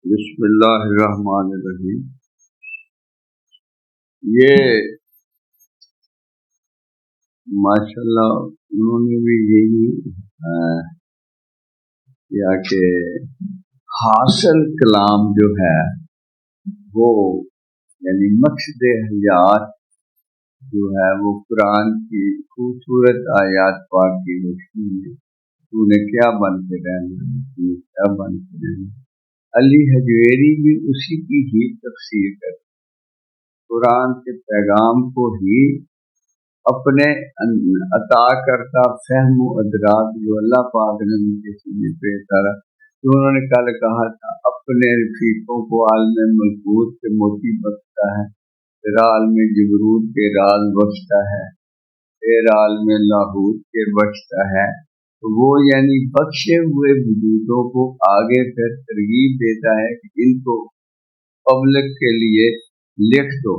بسم اللہ الرحمن الرحیم۔ یہ ماشاءاللہ انہوں نے بھی یہی کیا کہ حاصل کلام جو ہے وہ یعنی مقصد حیات جو ہے وہ قرآن کی خوبصورت آیات پاک کی روشنی میں تو نے کیا بن کے رہنا، تو نے کیا بن کے رہنا۔ علی حجویری بھی اسی کی ہی تفسیر کرتے، قرآن کے پیغام کو ہی اپنے عطا کرتا فہم و ادراک جو اللہ پاک نے ان کے سینے پہ اتارا، تو انہوں نے کل کہا تھا اپنے رفیقوں کو عالم ملکوت کے موتی بخشتا ہے، پھر عالم جبروت کے راز بخشتا ہے، پھر عالم لاہوت کے بخشتا ہے۔ تو وہ یعنی بخشے ہوئے وجودوں کو آگے پھر ترغیب دیتا ہے کہ ان کو پبلک کے لیے لکھ دو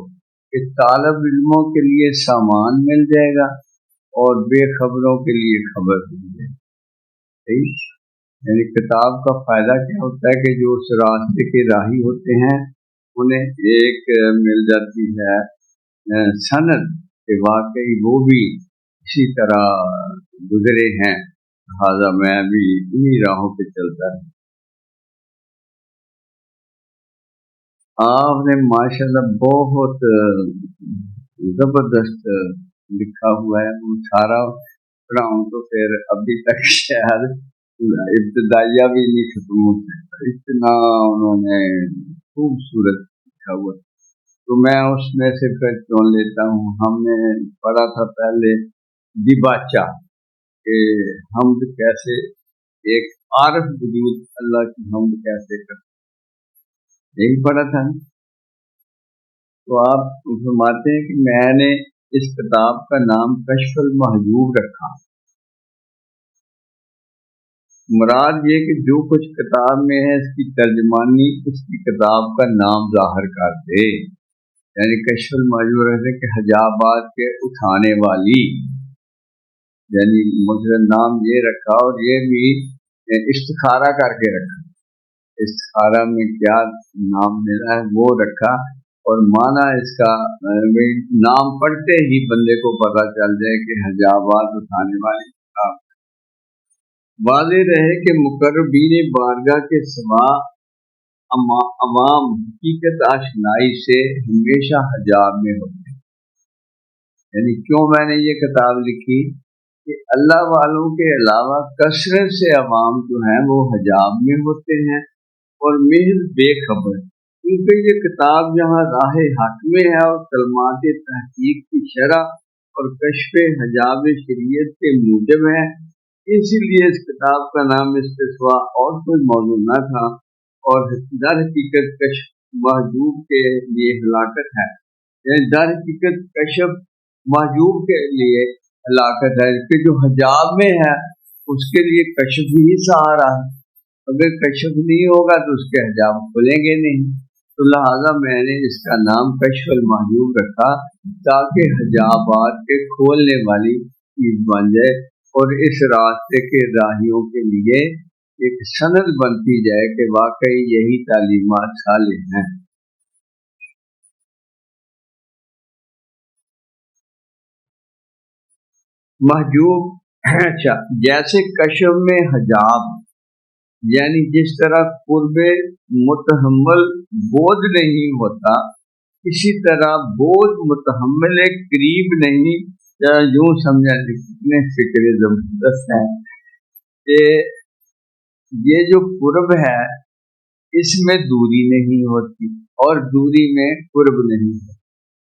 کہ طالب علموں کے لیے سامان مل جائے گا اور بے خبروں کے لیے خبر مل جائے گا۔ یعنی کتاب کا فائدہ کیا ہوتا ہے کہ جو اس راستے کے راہی ہوتے ہیں انہیں ایک مل جاتی ہے سند کہ واقعی وہ بھی اسی طرح گزرے ہیں، لہٰذا میں بھی انہی راہوں پہ چلتا ہے۔ آپ نے ماشاءاللہ بہت زبردست لکھا ہوا ہے، وہ سارا پڑھاؤں تو پھر ابھی تک شاید ابتدائیہ بھی نہیں ختم ہو سکتا، اتنا انہوں نے خوبصورت لکھا ہوا۔ تو میں اس میں سے پھر چون لیتا ہوں۔ ہم نے پڑھا تھا پہلے دیباچہ کہ حمد کیسے ایک عارف وجود اللہ کی حمد کیسے کرتے، یہی پڑھا تھا۔ تو آپ فرماتے ہیں کہ میں نے اس کتاب کا نام کشف المحجوب رکھا۔ مراد یہ کہ جو کچھ کتاب میں ہے اس کی ترجمانی اس کی کتاب کا نام ظاہر کر دے، یعنی کشف المحجوب رکھتے کہ حجابات کے اٹھانے والی، یعنی مجھے نام یہ رکھا اور یہ بھی استخارہ کر کے رکھا، استخارہ میں کیا نام ملا ہے وہ رکھا، اور معنی اس کا نام پڑھتے ہی بندے کو پتہ چل جائے کہ حجابات اٹھانے والی کتاب۔ واضح رہے کہ مقربین بارگاہ کے سوا عوام حقیقت آشنائی سے ہمیشہ حجاب میں ہوتے ہیں۔ یعنی کیوں میں نے یہ کتاب لکھی کہ اللہ والوں کے علاوہ کثرت سے عوام جو ہیں وہ حجاب میں ہوتے ہیں اور محض بے خبر، کیونکہ یہ کتاب جہاں راہ حق میں ہے اور کلمات تحقیق کی شرح اور کشف حجاب شریعت کے موجب ہے، اسی لیے اس کتاب کا نام اس کے سوا اور کوئی موضوع نہ تھا، اور در حقیقت کشف محجوب کے لیے ہلاکت ہے، یعنی در حقیقت کشف محجوب کے لیے ہلاکت ہے کہ جو حجاب میں ہے اس کے لیے کشف ہی سہارا ہے، اگر کشف نہیں ہوگا تو اس کے حجاب کھلیں گے نہیں۔ تو لہٰذا میں نے اس کا نام کشف المحجوب رکھا تاکہ حجابات کے کھولنے والی چیز بن جائے اور اس راستے کے راہیوں کے لیے ایک سند بنتی جائے کہ واقعی یہی تعلیمات صالح ہیں۔ محجوب اچھا، جیسے کشف میں حجاب یعنی جس طرح قرب متحمل بوجھ نہیں ہوتا، اسی طرح بوجھ متحمل قریب نہیں، یوں سمجھا کتنے فکر زبردست ہے کہ یہ جو قرب ہے اس میں دوری نہیں ہوتی اور دوری میں قرب نہیں ہوتا۔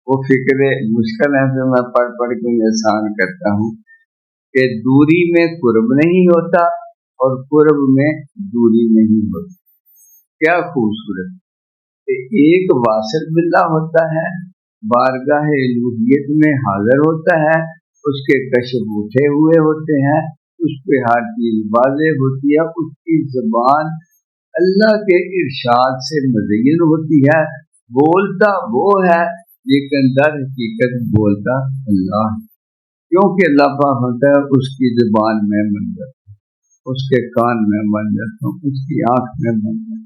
وہ فکر مشکل ہے تو میں پڑھ پڑھ کے آسان کرتا ہوں کہ دوری میں قرب نہیں ہوتا اور قرب میں دوری نہیں ہوتی۔ کیا خوبصورت کہ ایک واصل باللہ ہوتا ہے، بارگاہ الوہیت میں حاضر ہوتا ہے، اس کے کشف اٹھے ہوئے ہوتے ہیں، اس پہ ہر چیز واضح ہوتی ہے، اس کی زبان اللہ کے ارشاد سے مزین ہوتی ہے، بولتا وہ ہے لیکن در حقیقت بولتا اللہ، کیونکہ اللہ پاک ہوتا ہے اس کی زبان میں بن جاتا ہوں، اس کے کان میں بن جاتا ہوں، اس کی آنکھ میں بن جاتا ہوں۔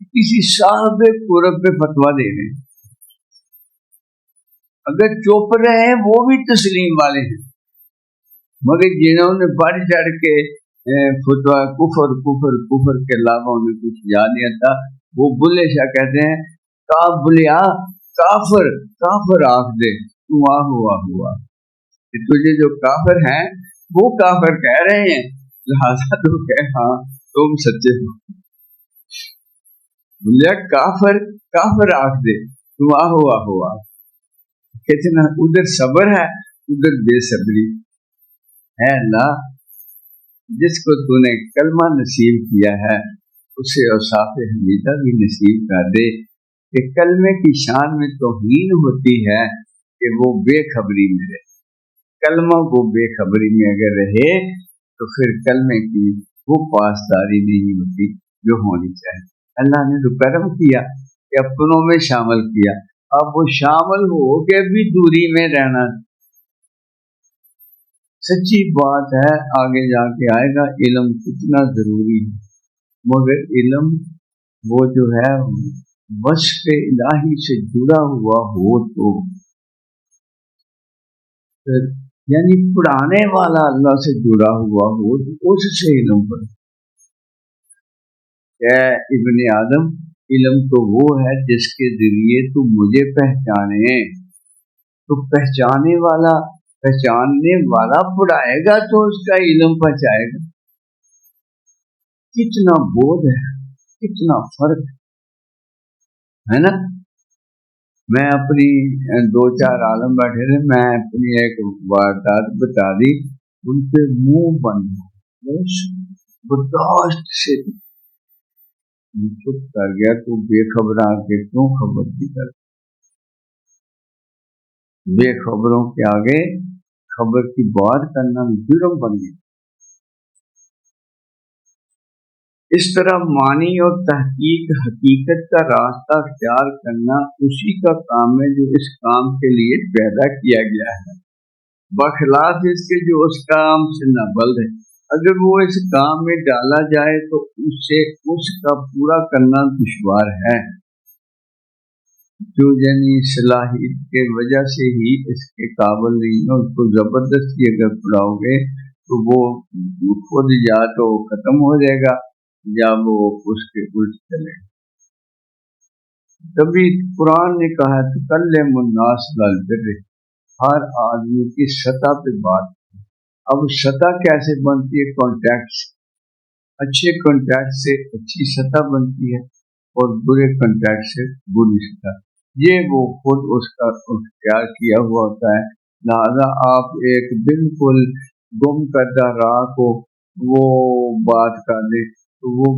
کسی صاحب قرب پہ فتویٰ دے رہے ہیں، اگر چپ رہے ہیں وہ بھی تسلیم والے ہیں، مگر جنہوں نے بڑھ چڑھ کے فتویٰ کفر کفر کفر کے علاوہ انہیں کچھ یاد نہیں آتا، وہ بلے شاہ کہتے ہیں بلیا کافر کافر آخ دے تو واہ ہوا ہوا کہ تجھے جو کافر ہیں وہ کافر کہہ رہے ہیں، لہذا تو کہہ ہاں تم سچے ہو، بلیا کافر کافر آخ دے تو واہ ہوا ہوا۔ کتنا ادھر صبر ہے ادھر بے صبری ہے۔ اللہ جس کو تو نے کلمہ نصیب کیا ہے اسے اوصاف حمیدہ بھی نصیب کر دے کہ کلمے کی شان میں توہین ہوتی ہے کہ وہ بے خبری میں رہے، کلمہ کو بے خبری میں اگر رہے تو پھر کلمے کی وہ پاسداری نہیں ہوتی جو ہونی چاہیے۔ اللہ نے تو کرم کیا کہ اپنوں میں شامل کیا، اب وہ شامل ہو کے بھی دوری میں رہنا سچی بات ہے، آگے جا کے آئے گا علم کتنا ضروری ہے، مگر علم وہ جو ہے وصف الہی سے جڑا ہوا ہو تو یعنی پڑھانے والا اللہ سے جڑا ہوا ہو تو اس سے علم پڑھے۔ اے ابن آدم علم تو وہ ہے جس کے ذریعے تو مجھے پہچانے، تو پہچانے والا پڑھائے گا تو اس کا علم پہنچائے گا۔ کتنا بودھ ہے، کتنا فرق ہے نا۔ میں اپنی دو چار عالم بیٹھے تھے، میں اپنی ایک واردات بتا دی، ان کے منہ بند برداشت سے چپ کر گیا، تو بے خبر آ کے کیوں خبر دی کر، بے خبروں کے آگے خبر کی بات کرنا جرم بن گئی۔ اس طرح معنی اور تحقیق حقیقت کا راستہ اختیار کرنا اسی کا کام ہے جو اس کام کے لیے پیدا کیا گیا ہے، بخلاف اس کے جو اس کام سے نابلد ہے۔ اگر وہ اس کام میں ڈالا جائے تو اسے اس کا پورا کرنا دشوار ہے، جو یعنی صلاحیت کے وجہ سے ہی اس کے قابل نہیں ہے۔ اس کو زبردستی اگر پڑھاؤ گے تو وہ خود یا تو ختم ہو جائے گا یا وہ اس کے الٹ چلے گا۔ کبھی قرآن نے کہا تکلم الناس بالبر، ہر آدمی کی سطح پہ بات۔ اب سطح کیسے بنتی ہے؟ کانٹیکٹ سے، اچھے کانٹیکٹ سے اچھی سطح بنتی ہے اور برے کانٹیکٹ سے بری سطح، یہ وہ خود اس کا اختیار کیا ہوا ہوتا ہے۔ لہذا آپ ایک بالکل گم کردہ راہ کو وہ بات کر دیں تو وہ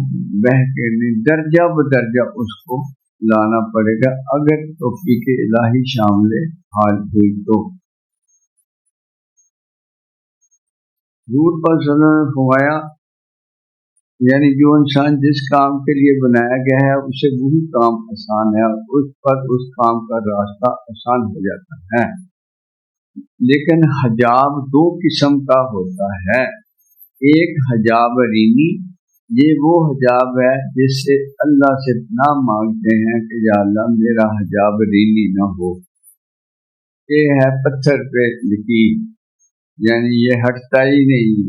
بہ کے نہیں، درجہ بدرجہ اس کو لانا پڑے گا اگر توفیق الہی شامل حال ہوئی تو۔ حضور پر صلی اللہ علیہ وسلم نے فرمایا یعنی جو انسان جس کام کے لیے بنایا گیا ہے اسے وہی کام آسان ہے اور اس پر اس کام کا راستہ آسان ہو جاتا ہے۔ لیکن حجاب دو قسم کا ہوتا ہے، ایک حجاب رینی، یہ وہ حجاب ہے جس سے اللہ سے پناہ مانگتے ہیں کہ یا اللہ میرا حجاب رینی نہ ہو، یہ ہے پتھر پہ لکیر، یعنی یہ ہٹتا ہی نہیں۔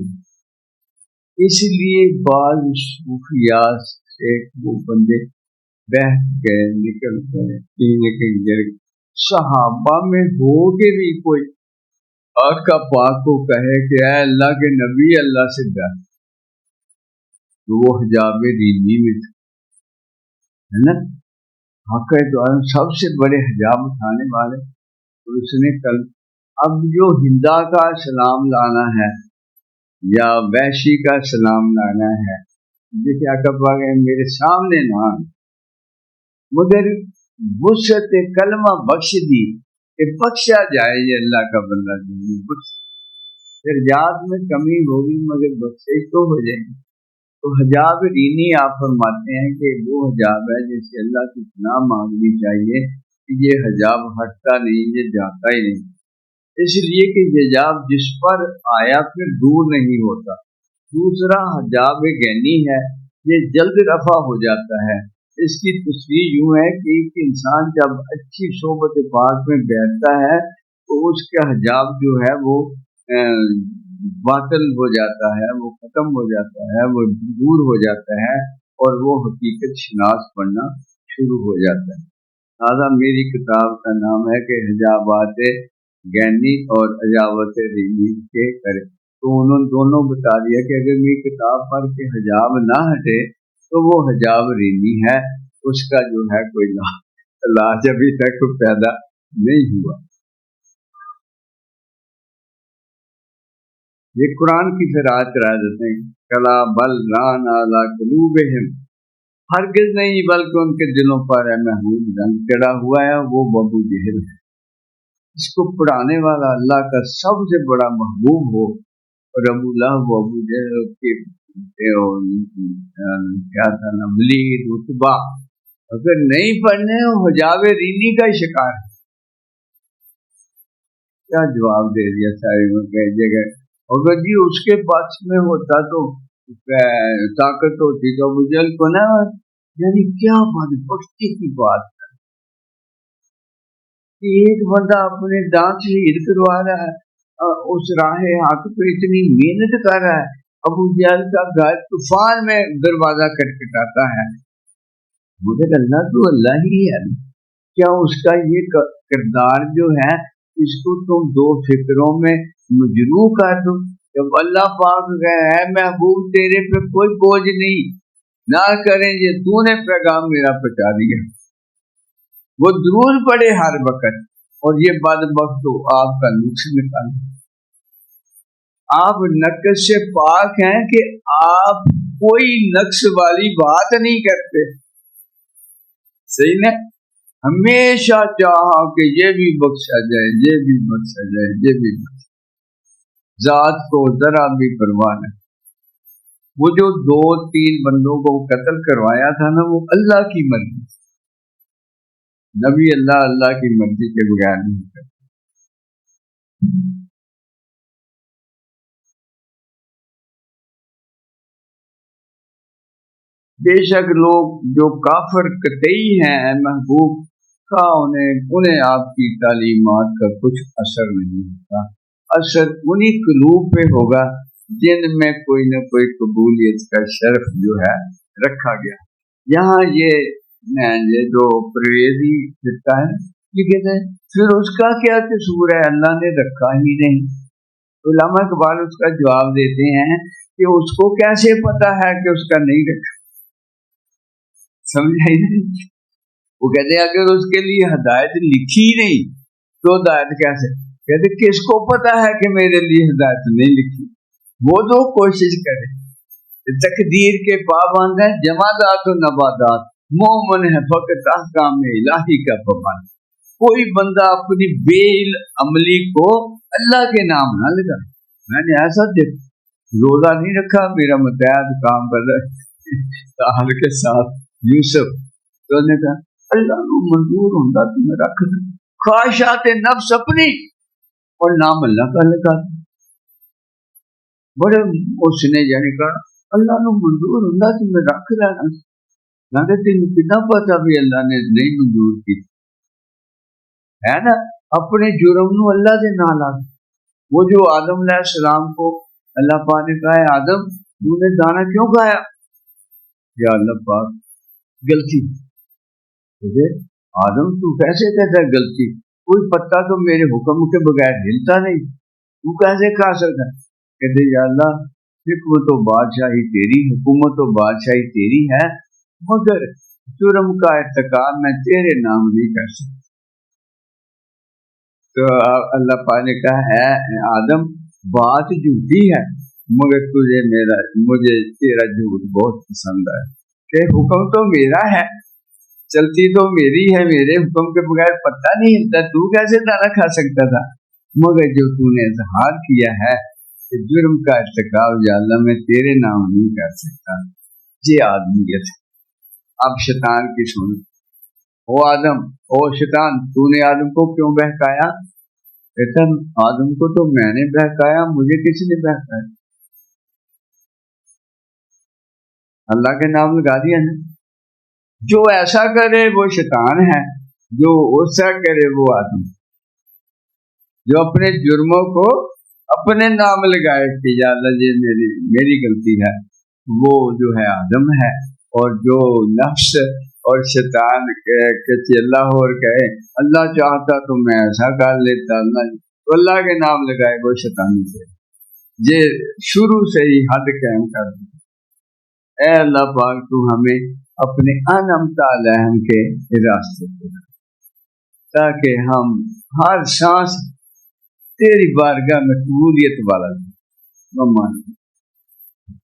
اس لیے بعض صوفیاء سے وہ بندے بہہ گئے، نکل گئے، پینے کے گر گئے۔ صحابہ میں ہو کے بھی کوئی آقا پاک کو کہے کہ اے اللہ کے نبی اللہ سے ڈر، تو وہ حجاب رینی میں تھا، ہے نا۔ حق دعا سب سے بڑے حجاب اٹھانے والے، تو اس نے کل اب جو ہندا کا سلام لانا ہے یا ویشی کا سلام لانا ہے، جیسے آقا پاک میرے سامنے نہ، مگر وسعت کلمہ بخش دی کہ بخشا جائے، یہ اللہ کا بندہ جو بخش، پھر یاد میں کمی ہوگی مگر بخشش تو ہو جائے گی۔ تو حجاب رینی آپ فرماتے ہیں کہ وہ حجاب ہے جس سے اللہ کی پناہ مانگنی چاہیے کہ یہ حجاب ہٹتا نہیں، یہ جاتا ہی نہیں، اس لیے کہ حجاب جس پر آیا پھر دور نہیں ہوتا۔ دوسرا حجاب غینی ہے، یہ جلد رفع ہو جاتا ہے، اس کی تصریح یوں ہے کہ ایک انسان جب اچھی صحبت پاک میں بیٹھتا ہے تو اس کا حجاب جو ہے وہ باطل ہو جاتا ہے، وہ ختم ہو جاتا ہے، وہ دور ہو جاتا ہے اور وہ حقیقت شناس بننا شروع ہو جاتا ہے۔ لہٰذا میری کتاب کا نام ہے کہ حجابات گینی اور حجابت ریمی کے کرے، تو انہوں دونوں بتا دیا کہ اگر میری کتاب پڑھ کے حجاب نہ ہٹے تو وہ حجاب ریمی ہے، اس کا جو ہے کوئی علاج ابھی تک پیدا نہیں ہوا۔ یہ قرآن کی فراعت کرا دیتے ہیں، کلا بل ران علی قلوبہم، ہرگز نہیں بلکہ ان کے دلوں پر ہے محمود رنگ چڑھا ہوا ہے، وہ ابو جہل ہے۔ اس کو پڑھانے والا اللہ کا سب سے بڑا محبوب ہو اور ابو لہب و ابو جہل کے کیا تھا نا ولید اتبا، اگر نہیں پڑھنے حجاب رینی کا شکار ہے۔ کیا جواب دے دیا ساری جگہ، اگر جی اس کے پاس میں ہوتا تو طاقت ہوتی تو ابو جہل کو نہ، یعنی کیا بدبختی کی بات ہے کہ ایک بندہ اپنے دانت شہید کروا رہا ہے، اس راہ حق پہ اتنی محنت کر رہا ہے، ابو جہل کا گھر طوفان میں دروازہ کٹکھٹاتا ہے، مگر اللہ تو اللہ ہی ہے، کیا اس کا یہ کردار جو ہے اس کو تم دو فکروں میں مجروح کر دو؟ جب اللہ پاک ہے محبوب تیرے پہ کوئی بوجھ نہیں، نہ کریں یہ تو نے پیغام میرا پہنچا دیا، وہ درود پڑے ہر وقت، اور یہ بدبخت تو آپ کا نقص نکالے۔ آپ نقص سے پاک ہیں کہ آپ کوئی نقص والی بات نہیں کرتے، صحیح نا؟ ہمیشہ چاہا کہ یہ بھی بخشا جائے، یہ بھی بخشا جائے، یہ بھی بخشا، ذات کو ذرا بھی پرواہ نہیں۔ وہ جو 2-3 بندوں کو قتل کروایا تھا نا، وہ اللہ کی مرضی، نبی اللہ کی مرضی کے بغیر نہیں کرتے۔ بے شک لوگ جو کافر قطعی ہیں محبوب کا، انہیں آپ کی تعلیمات کا کچھ اثر نہیں ہوتا، اثر انہی قلوب پہ ہوگا جن میں کوئی نہ کوئی قبولیت کا شرف جو ہے رکھا گیا۔ یہاں یہ جو پرویزی فرقہ ہے یہ کہتے ہیں پھر اس کا کیا قصور ہے، اللہ نے رکھا ہی نہیں۔ علامہ اقبال اس کا جواب دیتے ہیں کہ اس کو کیسے پتا ہے کہ اس کا نہیں رکھا، سمجھائی نہیں؟ وہ کہتے ہیں اگر اس کے لیے ہدایت لکھی نہیں تو ہدایت کیسے؟ کہتے کس کو پتا ہے کہ میرے لیے ہدایت نہیں لکھی؟ وہ تو کوشش کرے، تقدیر کے پابند ہیں جمادات و نباتات، مومن ہے فقط احکام الہی کا پابند۔ کوئی بندہ اپنی بے عملی کو اللہ کے نام نہ لگا۔ میں نے ایسا دیکھا، روزہ نہیں رکھا، میرا متحد کام کر رہا حال کے ساتھ یوسف، تو نے کہا اللہ کو منظور ہوتا تو میں رکھ دوں، خواہشات نفس اپنی اور نام اللہ کا لگا دوں۔ بڑے اس نے یعنی کہا اللہ کو منظور ہوتا تو میں رکھ لینا، میں کہتے ہیں کتنا پتا بھی اللہ نے نہیں منظور کی ہے نا، اپنے جرم نو اللہ دے نہ لاگ۔ وہ جو آدم علیہ السلام کو اللہ پاک نے کہا ہے آدم تو نے دانا کیوں کھایا؟ یا اللہ پاک غلطی، آدم تو کیسے کہتا ہے غلطی؟ کوئی پتا تو میرے حکم کے بغیر ہلتا نہیں، تو کیسے کھا سکتا؟ کہتے یا اللہ حکمت و بادشاہی تیری، حکومت و بادشاہی تیری ہے، مگر جرم کا ارتکاب میں تیرے نام نہیں کر سکتا۔ تو اللہ پاک نے کہا ہے آدم بات جھوٹی ہے مگر مجھے تیرا جھوٹ بہت پسند ہے، کہ حکم تو میرا ہے، چلتی تو میری ہے، میرے حکم کے بغیر پتہ نہیں ہلتا، تو کیسے دانا کھا سکتا تھا؟ مگر جو تو نے اظہار کیا ہے کہ جرم کا ارتکاب یا اللہ میں تیرے نام نہیں کر سکتا، یہ آدمیت۔ اب شیطان کی سن، او آدم، او شیطان تو نے آدم کو کیوں بہکایا؟ کہتا آدم کو تو میں نے بہکایا، مجھے کس نے بہکایا؟ اللہ کے نام لگا دیا نا، جو ایسا کرے وہ شیطان ہے، جو ایسا کرے وہ آدم، جو اپنے جرموں کو اپنے نام لگائے کہ یا اللہ یہ میری غلطی ہے، وہ جو ہے آدم ہے۔ اور جو نفس اور شیطان کہ اللہ اور کہے اللہ چاہتا تو میں ایسا کر لیتا، اللہ تو اللہ کے نام لگائے، وہ شیطانی سے یہ شروع سے ہی حد قائم کر دی۔ اے اللہ پاک تو ہمیں اپنے انعمت علیہم کے راستے پہ تاکہ ہم ہر سانس تیری بارگاہ میں قبولیت والا